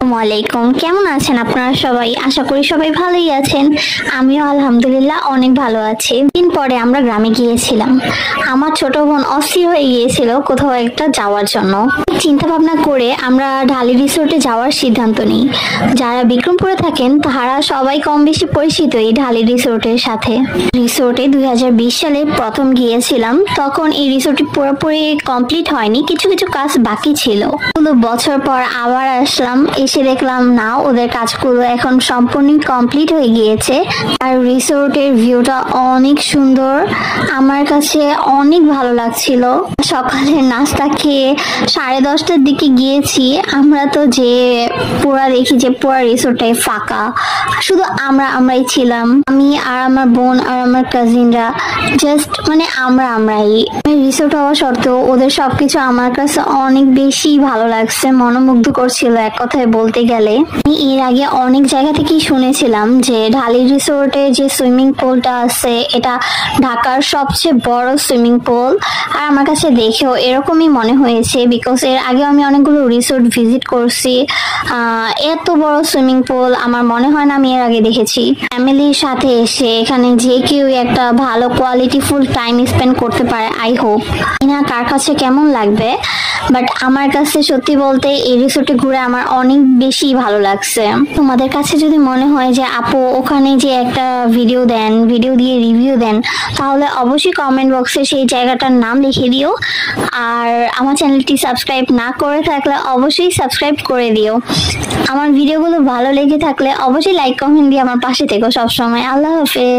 ওয়ালাইকুম, কেমন আছেন আপনারা সবাই? আশা করি সবাই ভালোই আছেন। আমিও আলহামদুলিল্লাহ অনেক ভালো আছি। দিন পরে আমরা গ্রামে গিয়েছিলাম। আমার ছোট বোন অস্থির হয়ে গিয়েছিল কোথাও একটা যাওয়ার জন্য। চিন্তা ভাবনা করে আমরা ঢালি রিসোর্টে যাওয়ার সিদ্ধান্ত নিই। যারা বিক্রমপুরে থাকেন তারা সবাই কম বেশি পরিচিত এই ঢালি রিসোর্টের সাথে। রিসোর্টে 2020 সালে প্রথম গিয়েছিলাম, তখন এই রিসোর্টটি পুরোপুরি কমপ্লিট হয়নি, কিছু কিছু কাজ বাকি ছিল। বছর পর আবার আসলাম, এসে দেখলাম না, ওদের কাজগুলো এখন সম্পূর্ণ কমপ্লিট হয়ে গিয়েছে। আর রিসোর্টের ভিউটা অনেক সুন্দর, আমার কাছে অনেক ভালো লাগছিল। সকালে নাস্তা খেয়ে 10:30টার দিকে গিয়েছি। আমরা তো যে পুরা দেখি যে পুরা রিসোর্টটাই ফাঁকা, শুধু আমরাই ছিলাম। আমি আর আমার বোন আর আমার কাজিনরা, জাস্ট আমরাই। রিসোর্ট হওয়া সত্ত্বেও ওদের সবকিছু আমার কাছে অনেক বেশি ভালো লাগছে, মনোমুগ্ধ করছিল এক কথায় বলতে গেলে। আমি এর আগে অনেক জায়গা থেকেই শুনেছিলাম যে ঢালি রিসোর্টে যে সুইমিং পুলটা আছে এটা ঢাকার সবচেয়ে বড় সুইমিং পুল। আর আমার কাছে দেখেও এরকমই মনে হয়েছে, বিকজ এর আগে আমি অনেকগুলো রিসোর্ট ভিজিট করছি। এত বড় সুইমিং পুল আমার মনে হয় না আমি এর আগে দেখেছি। ফ্যামিলির সাথে এসে এখানে যে কেউ একটা ভালো কোয়ালিটি ফুল টাইম স্পেন্ড করতে পারে। আই হোপ না কার কাছে কেমন লাগবে, বাট আমার কাছে সত্যি বলতে এই রিসোর্টে ঘুরে আমার অনেক বেশি ভালো লাগছে। তোমাদের কাছে যদি মনে হয় যে আপু ওখানে যে একটা ভিডিও দিয়ে রিভিউ দেন, তাহলে অবশ্যই কমেন্ট বক্সে সেই জায়গাটার নাম লিখে দিও। আর আমার চ্যানেলটি সাবস্ক্রাইব না করে থাকলে অবশ্যই সাবস্ক্রাইব করে দিও। আমার ভিডিওগুলো ভালো লেগে থাকলে অবশ্যই লাইক কমেন্ট দিয়ে আমার পাশে থেকো সবসময়। আল্লাহ হাফেজ।